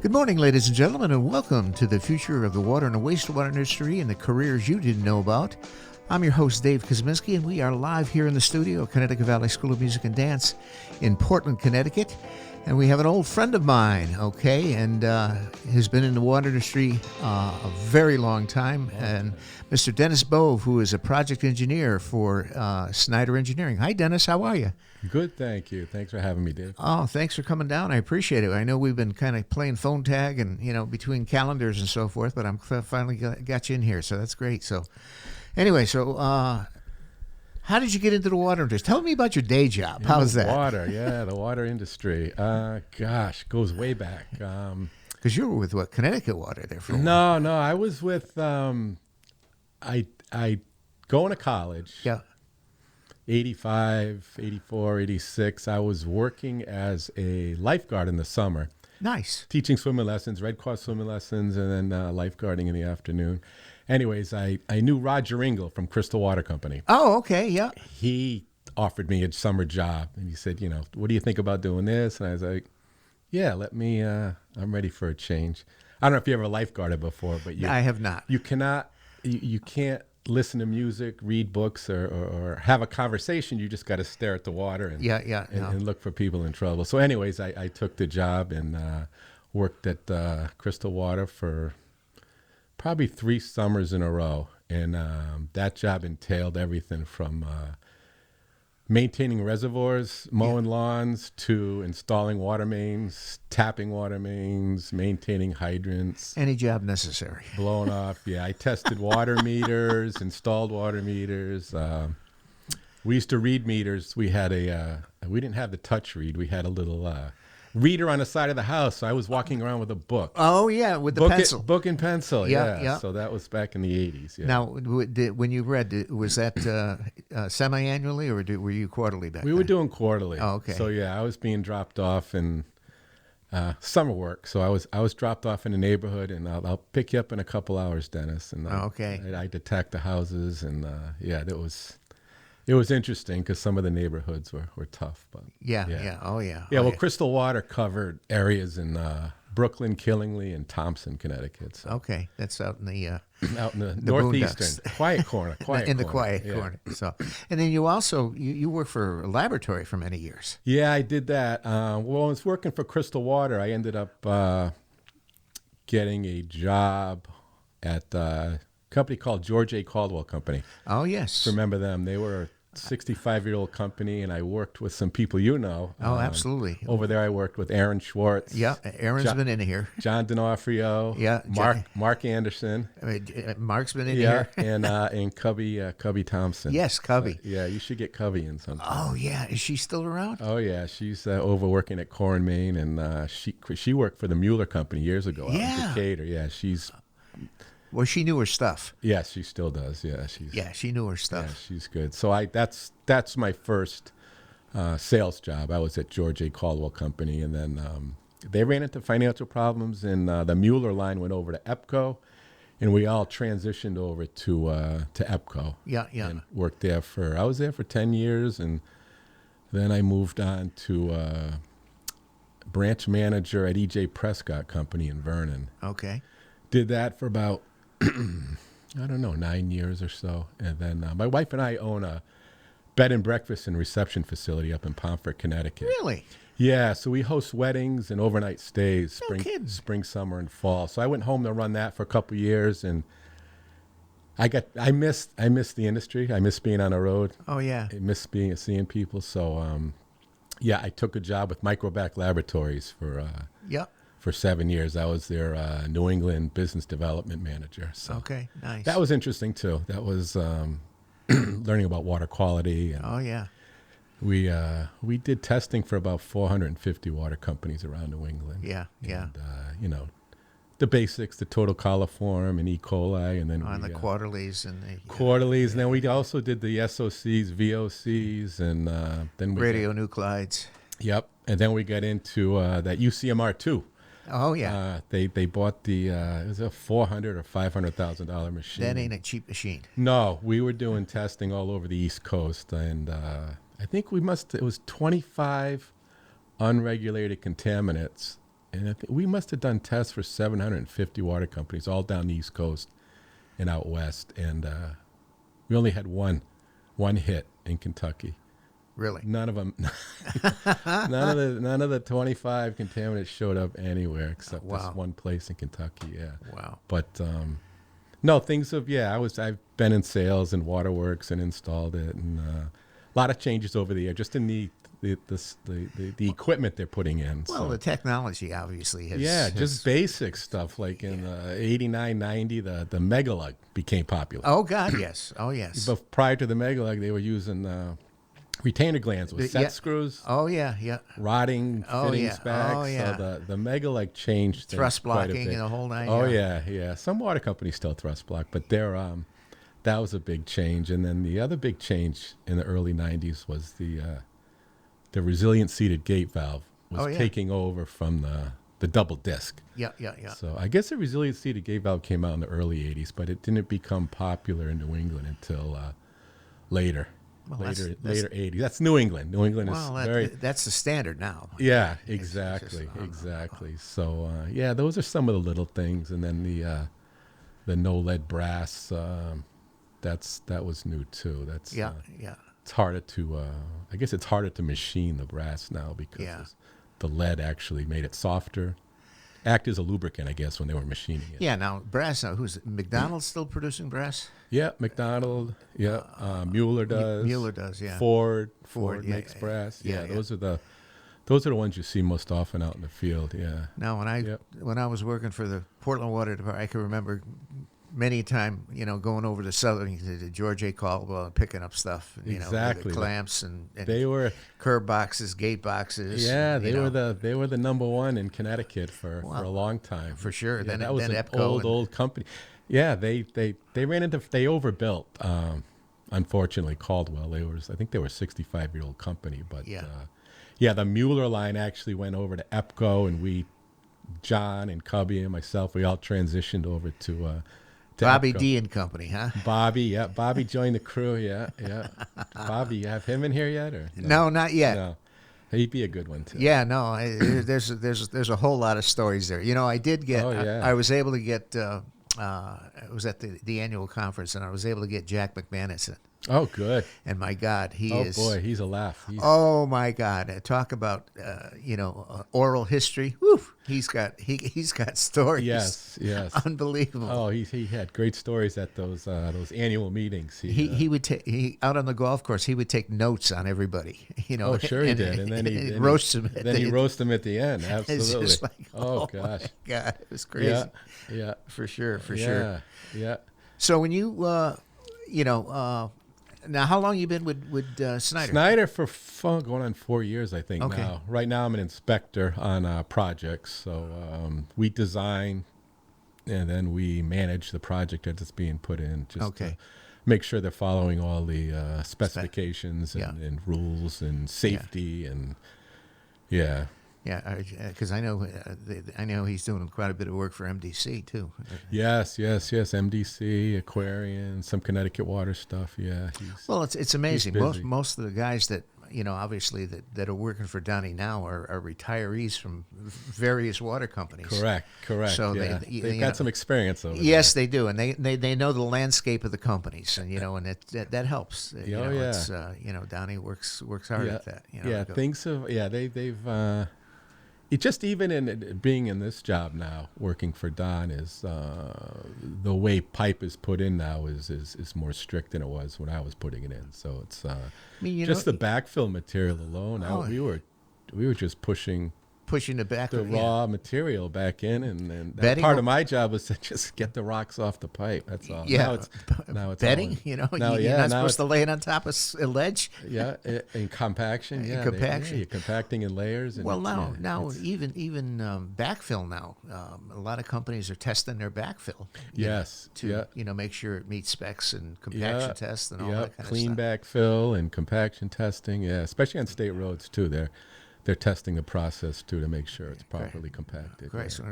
Good morning, ladies and gentlemen, and welcome to the future of the water and the wastewater industry and the careers you didn't know about. I'm your host, Dave Kosminski, and we are live here in the studio at Connecticut Valley School of Music and Dance in Portland, Connecticut. And we have an old friend of mine, and has been in the water industry a very long time, and Mr. Dennis Bove, who is a project engineer for Snyder Engineering. Hi, Dennis. How are you? Good, thank you. Thanks for having me, Dave. Oh, thanks for coming down. I appreciate it. I know we've been kind of playing phone tag and, between calendars and so forth, but I'm finally got you in here, so that's great. So anyway, how did you get into the water industry? Tell me about your day job. How's that? The water industry. Goes way back. Because you were with, Connecticut Water there for a while. No, I was with, I going to college. Yeah. 85, 84, 86. I was working as a lifeguard in the summer. Nice. Teaching swimming lessons, Red Cross swimming lessons, and then lifeguarding in the afternoon. Anyways, I knew Roger Engel from Crystal Water Company. Oh, okay, yeah. He offered me a summer job, and he said, what do you think about doing this? And I was like, yeah, I'm ready for a change. I don't know if you ever lifeguarded before, but I have not. You can't listen to music, read books, or have a conversation. You just got to stare at the water and look for people in trouble. So anyways, I took the job and worked at Crystal Water for probably 3 summers in a row. And that job entailed everything from maintaining reservoirs, mowing lawns, to installing water mains, tapping water mains, maintaining hydrants. Any job necessary. Blown off. Yeah, I tested water meters, installed water meters. We used to read meters. We had we didn't have the touch read. We had a little reader on the side of the house. So I was walking around with a book. Oh, yeah, with the pencil. Book and pencil, yeah. So that was back in the 80s. Yeah. Now, when you read, was that semi-annually or were you quarterly back then? We were doing quarterly. Oh, okay. So, yeah, I was being dropped off in summer work. So I was dropped off in the neighborhood, and I'll pick you up in a couple hours, Dennis. And okay. I detect the houses, and, it was interesting because some of the neighborhoods were tough. But Yeah, Crystal Water covered areas in Brooklyn, Killingly, and Thompson, Connecticut. So. Okay, that's out in the northeastern quiet corner. The quiet corner. So, and then you also you worked for a laboratory for many years. Yeah, I did that. Well, I was working for Crystal Water. I ended up getting a job at a company called George A. Caldwell Company. Oh, yes. Remember them? They were a 65-year-old company, and I worked with some people Oh, absolutely. Over there I worked with Aaron Schwartz. Yeah, Aaron's been in here. John D'Onofrio. Yeah. Mark Anderson. Mark's been in here. and Cubby Thompson. Yes, Cubby. So, yeah, you should get Cubby in sometime. Oh, yeah. Is she still around? Oh, yeah. She's over working at Core and Maine, and she worked for the Mueller Company years ago out in Decatur. Yeah, she's... Well, she knew her stuff. Yes, she still does. Yeah, she knew her stuff. Yeah, she's good. So that's my first sales job. I was at George A. Caldwell Company, and then they ran into financial problems, and the Mueller line went over to EPCO, and we all transitioned over to EPCO. Yeah. And worked there I was there for 10 years, and then I moved on to branch manager at E.J. Prescott Company in Vernon. Okay. Did that for about 9 years or so. And then my wife and I own a bed and breakfast and reception facility up in Pomfret, Connecticut. Really? Yeah, so we host weddings and overnight stays, spring, summer, and fall. So I went home to run that for a couple of years, and I missed the industry. I miss being on the road. Oh, yeah. I miss seeing people. So I took a job with Microbac Laboratories for 7 years. I was their New England business development manager. So okay, nice. That was interesting too. That was learning about water quality. And oh, yeah. We did testing for about 450 water companies around New England. Yeah. And, the basics, the total coliform and E. coli, and then the quarterlies and and then we also did the SOCs, VOCs, and then radionuclides. Yep, and then we got into that UCMR2. Oh, yeah. They bought it was a $400,000 or $500,000 machine. That ain't a cheap machine. No, we were doing testing all over the East Coast, and I think it was 25 unregulated contaminants And I think we must have done tests for 750 water companies all down the East Coast and out west. And we only had one hit in Kentucky. Really? None of them. none of the 25 contaminants showed up anywhere except this one place in Kentucky. Yeah. Wow. But no, things of I've been in sales and waterworks and installed it, and a lot of changes over the year, just in the equipment they're putting in. Well, the technology obviously has. Yeah, just basic stuff like in 89, 90, the Megalug became popular. Oh God, yes. Oh yes. But prior to the Megalug, they were using retainer glands with set screws. Oh yeah, yeah. Rotting fittings back. Oh yeah. So the Megalug changed thrust quite a blocking bit. and the whole nine. Oh yeah. Some water companies still thrust block, but that was a big change. And then the other big change in the early 90s was the resilient seated gate valve was taking over from the double disc. Yeah. So I guess the resilient seated gate valve came out in the early 80s, but it didn't become popular in New England until later. Well, later 80s. That's New England. New England is that's the standard now. Yeah, exactly. So those are some of the little things, and then the no lead brass. That was new too. That's It's harder to I guess it's harder to machine the brass now because the lead actually made it softer. Act as a lubricant, I guess, when they were machining it. Yeah, now brass. Now, who's McDonald's still producing brass? Yeah, McDonald. Yeah, Mueller does. Mueller does. Yeah. Ford makes brass. Yeah, those are the ones you see most often out in the field. Yeah. Now, when I was working for the Portland Water Department, I can remember many time, going over to Southern to George A. Caldwell and picking up stuff. Exactly. The clamps and they were curb boxes, gate boxes. Yeah, they were the number one in Connecticut for a long time. For sure. Yeah, then that was then an Epco old company. Yeah, they overbuilt. Unfortunately, Caldwell. I think they were a 65-year-old company, but the Mueller line actually went over to Epco, and John and Cubby and myself, we all transitioned over to Bobby Epco. D and Company, huh? Bobby joined the crew. Yeah. Bobby, you have him in here yet, or no? Not yet. No, he'd be a good one too. Yeah, no. There's a whole lot of stories there. I did get. I was able to get. It was at the annual conference, and I was able to get Jack McManus in. Oh, good. And my God, is. Oh boy, he's a laugh. Oh my God, talk about oral history. Woo! He's got stories. Yes. Unbelievable. Oh, he had great stories at those annual meetings. He would take out on the golf course. He would take notes on everybody. Oh, sure he did, and then he roast them. He roast them at the end. Absolutely. It's just like, oh gosh. My God, it was crazy. Yeah. For sure. Yeah. So when you now, how long you been with Snyder? Snyder for going on 4 years, I think. Okay. Now, right now, I'm an inspector on projects. So we design, and then we manage the project as it's being put in, just to make sure they're following all the specifications and rules and safety and Yeah, because I know he's doing quite a bit of work for MDC too. Yes. MDC, Aquarian, some Connecticut water stuff. Yeah. Well, it's amazing. Most of the guys that obviously that are working for Donnie now are retirees from various water companies. Correct. So they've got some experience over there. Yes, they do, and they know the landscape of the companies, and and that helps. It's, Donnie works hard at that. They've. It just even in being in this job now, working for Don, is the way pipe is put in now is more strict than it was when I was putting it in. So it's just the backfill material alone. We were just pushing the raw material back in, and that part of my job was to just get the rocks off the pipe. That's all. Yeah. Now it's bedding. You're not supposed to lay it on top of a ledge. Yeah, and compaction. Yeah, you're compacting in layers. And even backfill now. A lot of companies are testing their backfill. To make sure it meets specs and compaction tests and all that kind of stuff. Clean backfill and compaction testing. Yeah, especially on state roads too. They're testing the process too to make sure it's properly compacted. Great. So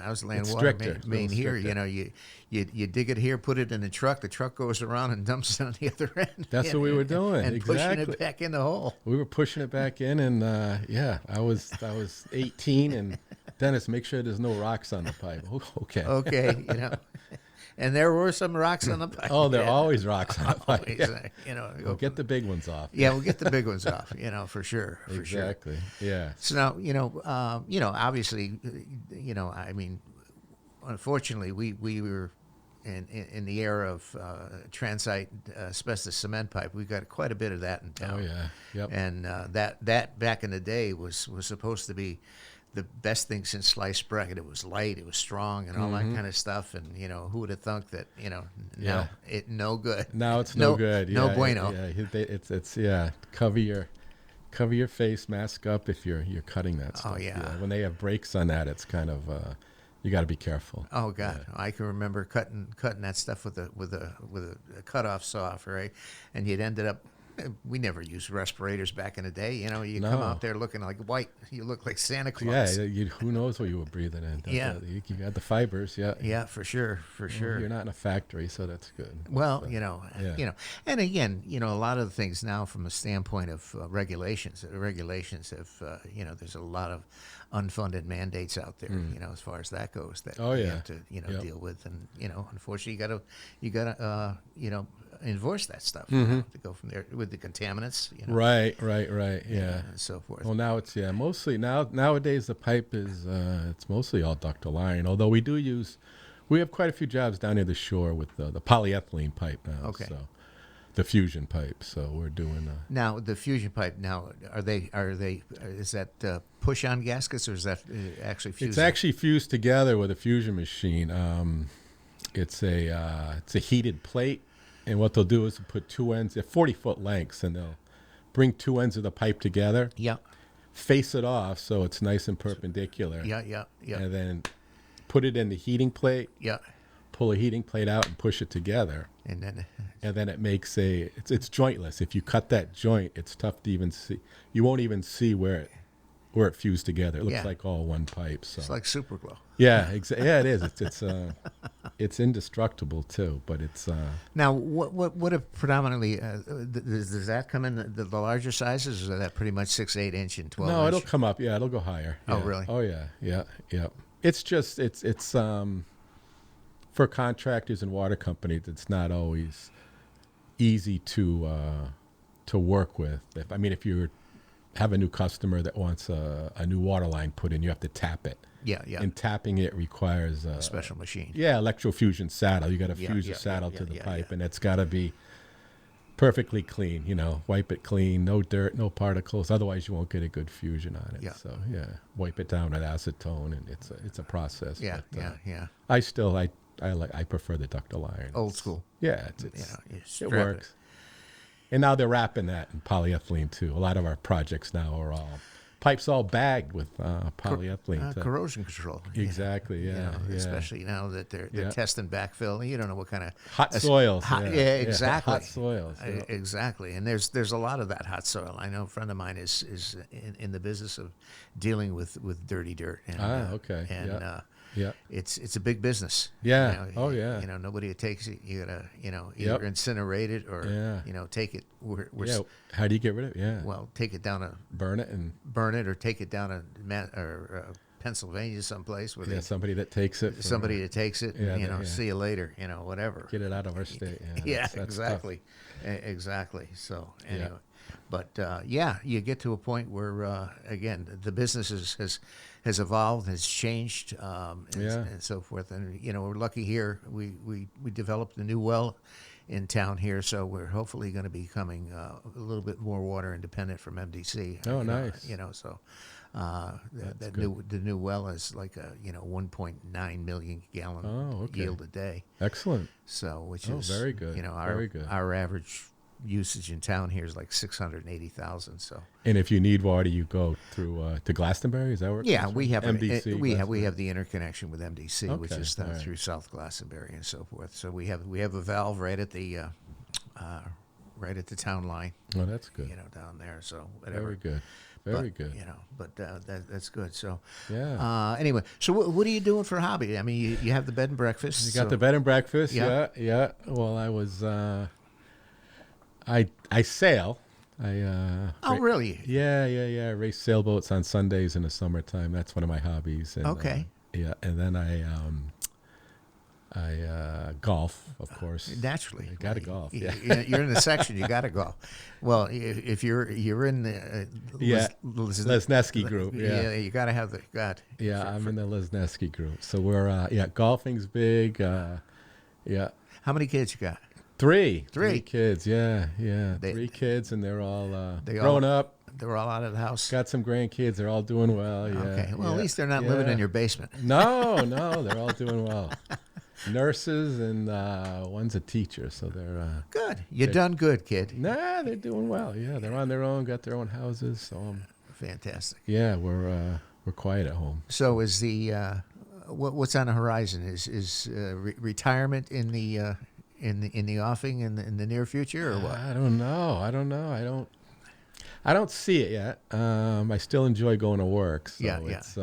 I was laying water main here. You dig it here, put it in the truck. The truck goes around and dumps it on the other end. That's what we were doing. And pushing it back in the hole. We were pushing it back in, and I was 18, and Dennis, make sure there's no rocks on the pipe. Okay. Okay, And there were some rocks on the pipe. Oh, there are always rocks on the pipe. Always, We'll get the big ones off. Yeah, we'll get the big ones off. For sure. Exactly. Yeah. So now, obviously, I mean, unfortunately, we were in the era of transite asbestos cement pipe. We got quite a bit of that in town. Oh yeah. Yep. And that back in the day was supposed to be the best thing since sliced bread. It was light, it was strong, and all that kind of stuff. And who would have thunk that? Now it no good. Now it's no good. No bueno. It's cover your face, mask up if you're cutting that stuff. Oh yeah. When they have brakes on that, it's kind of you got to be careful. Oh God, I can remember cutting that stuff with a cutoff saw, right? And you'd ended up. We never used respirators back in the day. You come out there looking like white. You look like Santa Claus. Yeah, who knows what you were breathing in. Yeah. You got the fibers, yeah. Yeah, for sure. You're not in a factory, so that's good. Well, and again, a lot of the things now from a standpoint of regulations have, there's a lot of unfunded mandates out there, as far as that goes that you have to, deal with. And, unfortunately you gotta enforce that stuff to go from there with the contaminants. Right. Yeah. And so forth. Well, now it's mostly nowadays the pipe is it's mostly all ductile iron. Although we have quite a few jobs down near the shore with the polyethylene pipe now. Okay. So the fusion pipe. So we're doing now the fusion pipe. Now are they is that push on gaskets or is that actually fused? It's actually fused together with a fusion machine. It's a heated plate. And what they'll do is put two ends, they're 40-foot lengths, and they'll bring two ends of the pipe together. Yeah. Face it off so it's nice and perpendicular. Yeah. And then put it in the heating plate. Yeah. Pull a heating plate out and push it together. And then it makes it's jointless. If you cut that joint, it's tough to even see. You won't even see where it fused together. It looks like all one pipe. So it's like super glue. Yeah, yeah, it is. It's indestructible too, but it's. Now, what if predominantly does that come in the larger sizes, or is that pretty much 6, 8 inch and 12? No, it'll come up. Yeah, it'll go higher. Oh, Yeah. really? Oh, yeah. It's just it's for contractors and water companies. It's not always easy to work with. If you have a new customer that wants a new water line put in, you have to tap it. Yeah. And tapping it requires a special machine. Yeah, electrofusion saddle. You got to fuse the saddle to the pipe, and it's got to be perfectly clean. Wipe it clean, no dirt, no particles. Otherwise, you won't get a good fusion on it. Yeah. So wipe it down with acetone, and it's a process. Yeah, but, yeah. I prefer the ductile iron. Old school. Yeah, it works. And now they're wrapping that in polyethylene too. A lot of our projects now are pipes all bagged with polyethylene. Corrosion control. Exactly, yeah. Especially now that they're testing backfill. You don't know what kind of hot soils. Exactly. Hot soils. Yeah. Exactly. And there's a lot of that hot soil. I know a friend of mine is in the business of dealing with dirty dirt. And, okay. And it's a big business. Yeah. Nobody takes it. You gotta either incinerate it or take it. How do you get rid of it? Yeah. Well, take it down to burn it or take it down to Pennsylvania someplace where somebody that takes it. See you later. Whatever. Get it out of our state. That's exactly. Exactly. So anyway. But you get to a point where again the business has evolved, has changed, and so forth. And we're lucky here. We developed a new well in town here, so we're hopefully going to be becoming a little bit more water independent from MDC. Oh, nice. So the new well is like a 1.9 million gallon yield a day. Excellent. So which is very good. Very good. Our average usage in town here is like 680,000. So, and if you need water, you go through to Glastonbury. Is that where? Yeah, we have MDC. We have the interconnection with MDC, which is through South Glastonbury and so forth. So we have a valve right at the town line. Oh, that's good. Down there. So whatever. Very good. But that's good. So anyway, so what are you doing for a hobby? I mean, you have the bed and breakfast. You got the bed and breakfast. Yeah. Well, I was. I sail. Really? Yeah. I race sailboats on Sundays in the summertime. That's one of my hobbies. And, okay. And then I golf, of course. Naturally, you got to golf. Yeah, you're in the section. You got to golf. Well, if you're in the Lesneski group, you got to have the God. Yeah, I'm in the Lesneski group. So we're golfing's big. Yeah. How many kids you got? Three kids. Yeah. 3 kids, and they're all grown up. They're all out of the house. Got some grandkids. They're all doing well. Yeah. Okay. Well, at least they're not living in your basement. No, they're all doing well. Nurses, and one's a teacher, so they're good. You done good, kid. Nah, they're doing well. Yeah, they're on their own, got their own houses. So fantastic. Yeah, we're quiet at home. So is the what's on the horizon? Is retirement in the offing in the near future, or what? I don't know. I don't see it yet. I still enjoy going to work. So it's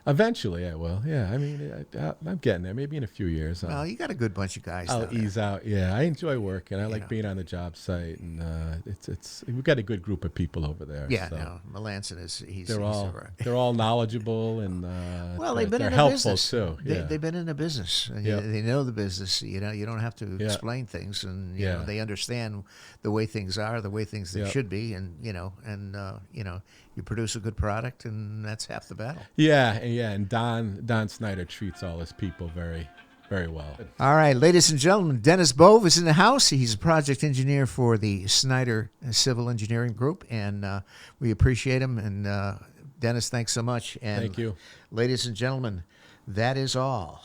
eventually I will. Yeah, I mean, I'm getting there. Maybe in a few years. Well, you got a good bunch of guys. I'll ease out. Yeah, I enjoy work, and I like being on the job site, and we've got a good group of people over there. Yeah, so. no, Melanson is they're all knowledgeable, and well, they've been they're in helpful business. too. Yeah. They've been in the business. They know the business. You don't have to explain things, and you know, they understand the way things are, the way things they should be, and you produce a good product, and that's half the battle. Yeah, and Don Snyder treats all his people very, very well. All right, ladies and gentlemen, Dennis Bove is in the house. He's a project engineer for the Snyder Civil Engineering Group, and we appreciate him. And Dennis, thanks so much. And thank you. Ladies and gentlemen, that is all.